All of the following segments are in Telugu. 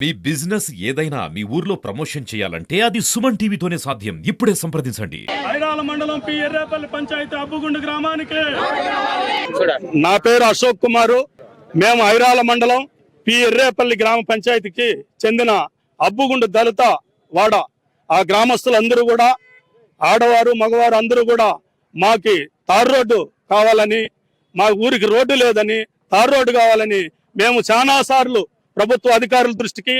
మీ బిజినెస్ ఏదైనా మీ ఊర్లో ప్రమోషన్ చేయాలంటే అది సుమన్ టీవీతోనే సాధ్యం. ఇప్పుడే సంప్రదించండి. ఐరాల మండలం పి ఎర్రేపల్లి పంచాయతీ అబ్బుగుండు గ్రామానికి నా పేరు అశోక్ కుమారు. మేము ఐరాల మండలం పి ఎర్రేపల్లి గ్రామ పంచాయతీకి చెందిన అబ్బుగుండు దళిత వాడ. ఆ గ్రామస్తులందరూ కూడా ఆడవారు మగవారు అందరూ కూడా మాకి తార్ రోడ్డు కావాలని, మా ఊరికి రోడ్డు లేదని తార్ రోడ్డు కావాలని మేము చాలా సార్లు ప్రభుత్వ అధికారుల దృష్టికి,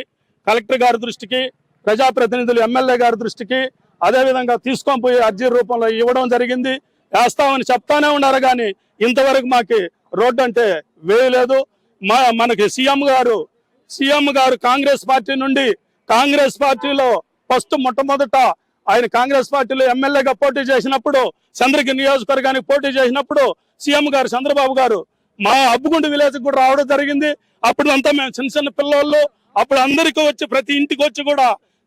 కలెక్టర్ గారి దృష్టికి, ప్రజాప్రతినిధులు ఎమ్మెల్యే గారి దృష్టికి అదేవిధంగా తీసుకొని పోయి అర్జీ రూపంలో ఇవ్వడం జరిగింది. వేస్తామని చెప్తానే ఉన్నారు కానీ ఇంతవరకు మాకు రోడ్డు అంటే వేయలేదు. మనకి సీఎం గారు కాంగ్రెస్ పార్టీ నుండి, కాంగ్రెస్ పార్టీలో ఫస్ట్ మొట్టమొదట ఆయన కాంగ్రెస్ పార్టీలో ఎమ్మెల్యేగా పోటీ చేసినప్పుడు, చంద్రగిరి నియోజకవర్గానికి పోటీ చేసినప్పుడు సీఎం గారు చంద్రబాబు గారు మా అబ్బుగుండు విలేజ్ కూడా రావడం జరిగింది. అప్పుడు అంతా మేము చిన్న చిన్న పిల్లలు, అప్పుడు అందరికీ వచ్చి ప్రతి ఇంటికి వచ్చి కూడా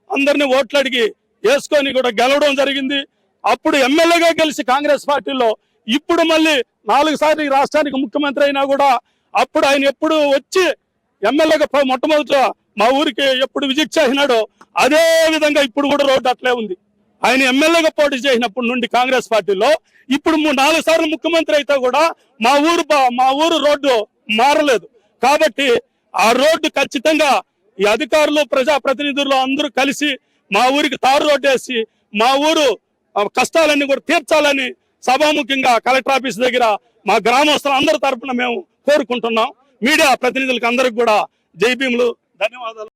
అందరినీ ఓట్లు అడిగి వేసుకొని కూడా గెలవడం జరిగింది. అప్పుడు ఎమ్మెల్యేగా గెలిచి కాంగ్రెస్ పార్టీలో, ఇప్పుడు మళ్ళీ 4 సార్లు ఈ రాష్ట్రానికి ముఖ్యమంత్రి అయినా కూడా అప్పుడు ఆయన ఎప్పుడు వచ్చి ఎమ్మెల్యేగా మొట్టమొదట మా ఊరికి ఎప్పుడు విజిట్ చేసినాడో అదే విధంగా ఇప్పుడు కూడా రోడ్డు అట్లే ఉంది. ఆయన ఎమ్మెల్యేగా పోటీ చేసినప్పటి నుండి కాంగ్రెస్ పార్టీలో ఇప్పుడు 4 సార్లు ముఖ్యమంత్రి అయితే కూడా మా ఊరు రోడ్డు మారలేదు. కాబట్టి ఆ రోడ్డు ఖచ్చితంగా ఈ అధికారులు, ప్రజాప్రతినిధులు అందరూ కలిసి మా ఊరికి తారు రోడ్డు వేసి మా ఊరు కష్టాలన్నీ కూడా తీర్చాలని సభాముఖ్యంగా కలెక్టర్ ఆఫీస్ దగ్గర మా గ్రామస్తులు అందరి తరఫున మేము కోరుకుంటున్నాం. మీడియా ప్రతినిధులకు అందరికి కూడా జై భీములు, ధన్యవాదాలు.